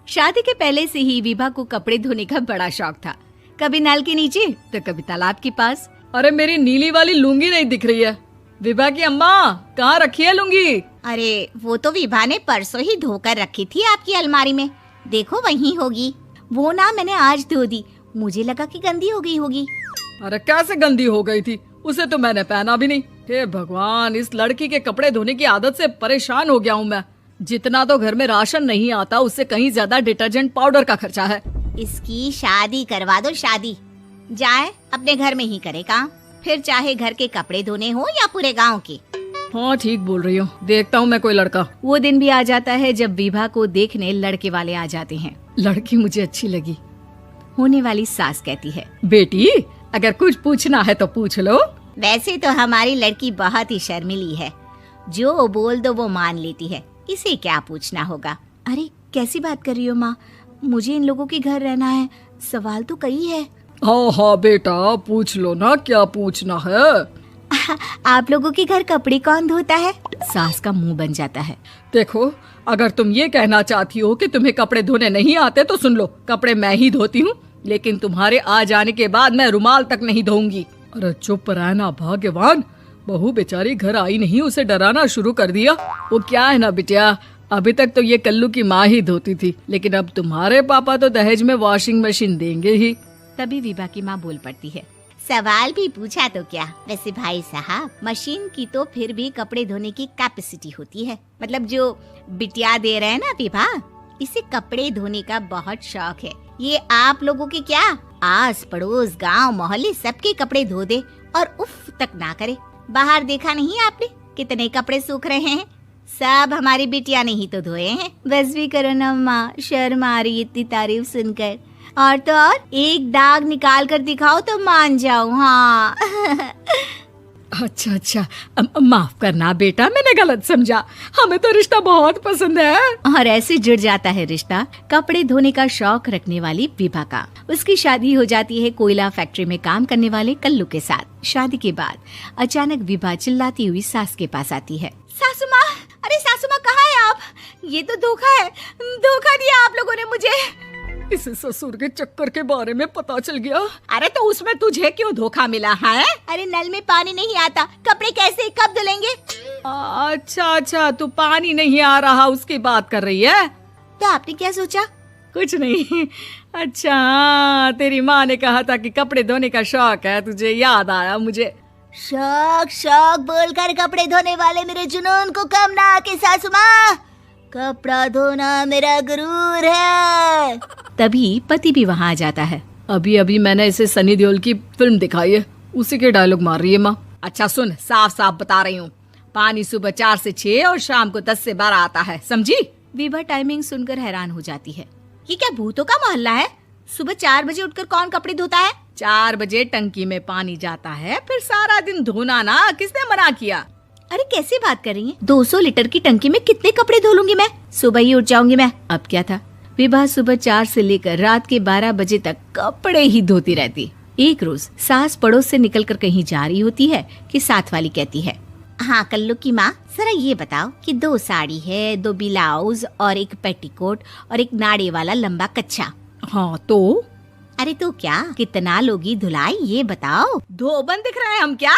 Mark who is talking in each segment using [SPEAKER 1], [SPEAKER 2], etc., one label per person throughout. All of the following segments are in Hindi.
[SPEAKER 1] शादी के पहले से ही विभा को कपड़े धोने का बड़ा शौक था। कभी नल के नीचे तो कभी तालाब के पास।
[SPEAKER 2] अरे मेरी नीली वाली लुंगी नहीं दिख रही है। विभा की अम्मा, कहाँ रखी है लुंगी?
[SPEAKER 3] अरे वो तो विभा ने परसों ही धोकर रखी थी आपकी अलमारी में, देखो वहीं होगी। वो ना मैंने आज धो दी, मुझे लगा कि गंदी हो गई होगी।
[SPEAKER 2] अरे कैसे गंदी हो गई थी? उसे तो मैंने पहना भी नहीं। हे भगवान, इस लड़की के कपड़े धोने की आदत से परेशान हो गया हूँ मैं। जितना तो घर में राशन नहीं आता, उससे कहीं ज्यादा डिटर्जेंट पाउडर का खर्चा है।
[SPEAKER 3] इसकी शादी करवा दो, शादी जाए अपने घर में ही करे काम, फिर चाहे घर के कपड़े धोने हो या पूरे गांव के।
[SPEAKER 2] हाँ ठीक बोल रही हूँ, देखता हूँ मैं कोई लड़का।
[SPEAKER 1] वो दिन भी आ जाता है जब विभा को देखने लड़के वाले आ जाते हैं।
[SPEAKER 2] लड़की मुझे अच्छी लगी।
[SPEAKER 1] होने वाली सास कहती है,
[SPEAKER 2] बेटी अगर कुछ पूछना है तो पूछ लो।
[SPEAKER 3] वैसे तो हमारी लड़की बहुत ही शर्मीली है, जो बोल दो वो मान लेती है, इसे क्या पूछना होगा।
[SPEAKER 1] अरे कैसी बात कर रही हो माँ, मुझे इन लोगों के घर रहना है, सवाल तो कई है।
[SPEAKER 2] हाँ हाँ बेटा, पूछ लो ना, क्या पूछना है।
[SPEAKER 1] आप लोगों के घर कपड़े कौन धोता है? सास का मुंह बन जाता है।
[SPEAKER 2] देखो, अगर तुम ये कहना चाहती हो कि तुम्हें कपड़े धोने नहीं आते तो सुन लो, कपड़े मैं ही धोती हूँ, लेकिन तुम्हारे आ जाने के बाद मैं रुमाल तक नहीं धोऊंगी। अरे चुप रहना भाग्यवान, बहू बेचारी घर आई नहीं, उसे डराना शुरू कर दिया। वो क्या है ना बिटिया, अभी तक तो ये कल्लू की माँ ही धोती थी, लेकिन अब तुम्हारे पापा तो दहेज में वॉशिंग मशीन देंगे ही।
[SPEAKER 1] तभी विभा की माँ बोल पड़ती है,
[SPEAKER 3] सवाल भी पूछा तो क्या। वैसे भाई साहब, मशीन की तो फिर भी कपड़े धोने की कैपेसिटी होती है, मतलब जो बिटिया दे रहे हैं ना विभा, इसे कपड़े धोने का बहुत शौक है। ये आप लोगों के क्या, आस पड़ोस गांव मोहल्ले सबके कपड़े धो दे और उफ तक ना करे। बाहर देखा नहीं आपने कितने कपड़े सूख रहे हैं, सब हमारी बिटिया ने ही तो धोए हैं।
[SPEAKER 1] बस भी करो ना माँ, शर्म आ रही इतनी तारीफ सुनकर। और तो और एक दाग निकाल कर दिखाओ तो मान जाओ। हाँ
[SPEAKER 2] अच्छा अच्छा, माफ करना बेटा, मैंने गलत समझा। हमें तो रिश्ता बहुत पसंद है।
[SPEAKER 1] और ऐसे जुड़ जाता है रिश्ता कपड़े धोने का शौक रखने वाली विभा का। उसकी शादी हो जाती है कोयला फैक्ट्री में काम करने वाले कल्लू के साथ। शादी के बाद अचानक विभा चिल्लाती हुई सास के पास आती है।
[SPEAKER 3] सासू माँ, अरे सासू माँ कहाँ है आप? ये तो धोखा है, धोखा दिया आप लोगों ने मुझे।
[SPEAKER 2] इसे ससुर के चक्कर के बारे में पता चल गया।
[SPEAKER 3] अरे तो उसमें तुझे क्यों धोखा मिला है? अरे नल में पानी नहीं आता, कपड़े कैसे कब धुलेंगे?
[SPEAKER 2] अच्छा अच्छा, तू पानी नहीं आ रहा उसकी बात कर रही है।
[SPEAKER 3] तो आपने क्या सोचा?
[SPEAKER 2] कुछ नहीं। अच्छा, तेरी माँ ने कहा था कि कपड़े धोने का शौक है तुझे, याद आया मुझे।
[SPEAKER 3] शौक शौक बोलकर कपड़े धोने वाले मेरे जुनून को कम ना आके सासू माँ, कपड़ा धोना मेरा गुरूर है।
[SPEAKER 1] तभी पति भी वहाँ आ जाता है।
[SPEAKER 2] अभी अभी मैंने इसे सनी देओल की फिल्म दिखाई है, उसी के डायलॉग मार रही है माँ। अच्छा सुन, साफ साफ बता रही हूँ, पानी सुबह 4 से 6 और शाम को 10 से 12 आता है, समझी?
[SPEAKER 1] विभा टाइमिंग सुनकर हैरान हो जाती है।
[SPEAKER 3] ये क्या भूतों का मोहल्ला है? सुबह 4 बजे उठकर कौन कपड़े धोता है?
[SPEAKER 2] 4 बजे टंकी में पानी जाता है, फिर सारा दिन धोना ना, किसने मना किया?
[SPEAKER 1] अरे कैसी बात कर रही हैं? 200 लीटर की टंकी में कितने कपड़े धो लूंगी मैं, सुबह ही उठ जाऊंगी मैं। अब क्या था, विभा सुबह 4 से लेकर रात के 12 बजे तक कपड़े ही धोती रहती। एक रोज सास पड़ोस से निकलकर कहीं जा रही होती है कि साथ वाली कहती है,
[SPEAKER 3] हाँ कल्लू की माँ, जरा ये बताओ कि 2 साड़ी है, 2 ब्लाउज और एक पेटीकोट और एक नाड़े वाला लंबा कच्छा।
[SPEAKER 2] हाँ तो?
[SPEAKER 3] अरे तो क्या, कितना लोगी धुलाई ये बताओ।
[SPEAKER 2] धोबन दिख रहे हैं हम क्या?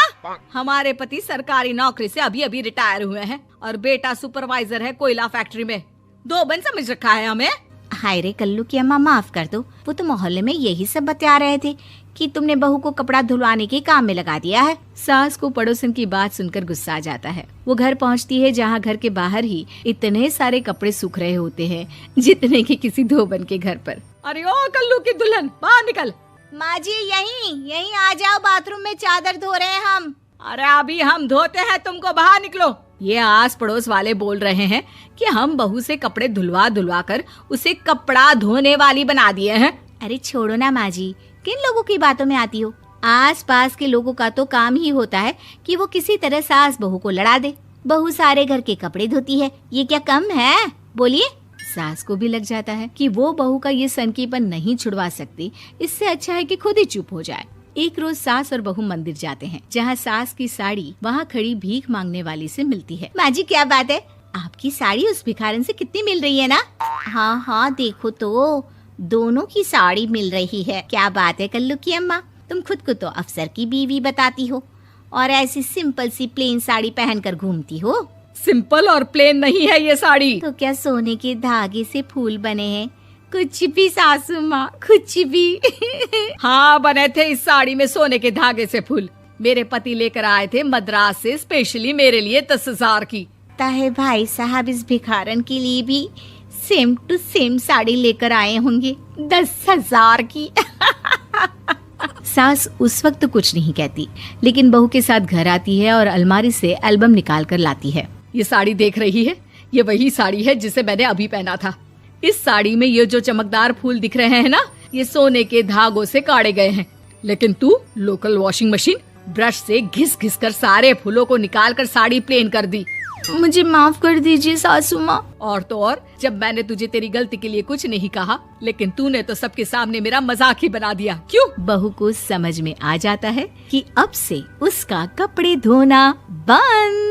[SPEAKER 2] हमारे पति सरकारी नौकरी से अभी अभी रिटायर हुए हैं और बेटा सुपरवाइजर है कोयला फैक्ट्री में। धोबन समझ रखा है हमें।
[SPEAKER 3] हाय रे कल्लू की अम्मा, माफ कर दो, वो तो मोहल्ले में यही सब बता रहे थे कि तुमने बहू को कपड़ा धुलवाने के काम में लगा दिया है।
[SPEAKER 1] सास को पड़ोसन की बात सुनकर गुस्सा आ जाता है। वो घर पहुंचती है जहां घर के बाहर ही इतने सारे कपड़े सूख रहे होते हैं जितने कि किसी धोबन के घर पर।
[SPEAKER 2] अरे ओ कल्लू की दुल्हन, बाहर निकल।
[SPEAKER 3] माँ जी यहीं आ जाओ, बाथरूम में चादर धो रहे हैं हम।
[SPEAKER 2] अरे अभी हम धोते हैं, तुमको बाहर निकलो। ये आस पड़ोस वाले बोल रहे हैं कि हम बहू से कपड़े धुलवा कर उसे कपड़ा धोने वाली बना दिए हैं।
[SPEAKER 1] अरे छोड़ो ना माँ जी, किन लोगों की बातों में आती हो? आस पास के लोगों का तो काम ही होता है कि वो किसी तरह सास बहू को लड़ा दे। बहू सारे घर के कपड़े धोती है, ये क्या कम है? बोलिए। सास को भी लग जाता है कि वो बहू का ये सनकीपन नहीं छुड़वा सकती, इससे अच्छा है कि खुद ही चुप हो जाए। एक रोज सास और बहू मंदिर जाते हैं, जहाँ सास की साड़ी वहाँ खड़ी भीख मांगने वाली से मिलती है।
[SPEAKER 3] माँ जी क्या बात है, आपकी साड़ी उस भिखारन से कितनी मिल रही है ना? हाँ हाँ देखो तो, दोनों की साड़ी मिल रही है। क्या बात है कल्लू की अम्मा, तुम खुद को तो अफसर की बीवी बताती हो और ऐसी सिंपल सी प्लेन साड़ी पहनकर घूमती हो।
[SPEAKER 2] सिंपल और प्लेन नहीं है ये साड़ी।
[SPEAKER 3] तो क्या सोने के धागे से फूल बने हैं? कुछ भी सासू माँ, कुछ भी।
[SPEAKER 2] हाँ बने थे इस साड़ी में सोने के धागे से फूल। मेरे पति लेकर आए थे मद्रास से स्पेशली मेरे लिए 10,000 की।
[SPEAKER 3] ताहे भाई साहब इस भिखारन के लिए भी सेम टू सेम साड़ी लेकर आए होंगे 10,000 की। सास उस वक्त तो कुछ नहीं कहती, लेकिन बहू के साथ घर आती है और अलमारी से एल्बम निकाल कर लाती है।
[SPEAKER 2] ये साड़ी देख रही है, ये वही साड़ी है जिसे मैंने अभी पहना था। इस साड़ी में ये जो चमकदार फूल दिख रहे हैं ना, ये सोने के धागों से काढ़े गए हैं। लेकिन तू लोकल वॉशिंग मशीन ब्रश से घिस घिस कर सारे फूलों को निकाल कर साड़ी प्लेन कर दी।
[SPEAKER 3] मुझे माफ कर दीजिए सासू माँ।
[SPEAKER 2] और तो और, जब मैंने तुझे तेरी गलती के लिए कुछ नहीं कहा, लेकिन तूने तो सबके सामने मेरा मजाक ही बना दिया। क्यों?
[SPEAKER 3] बहू को समझ में आ जाता है कि अब से उसका कपड़े धोना बंद।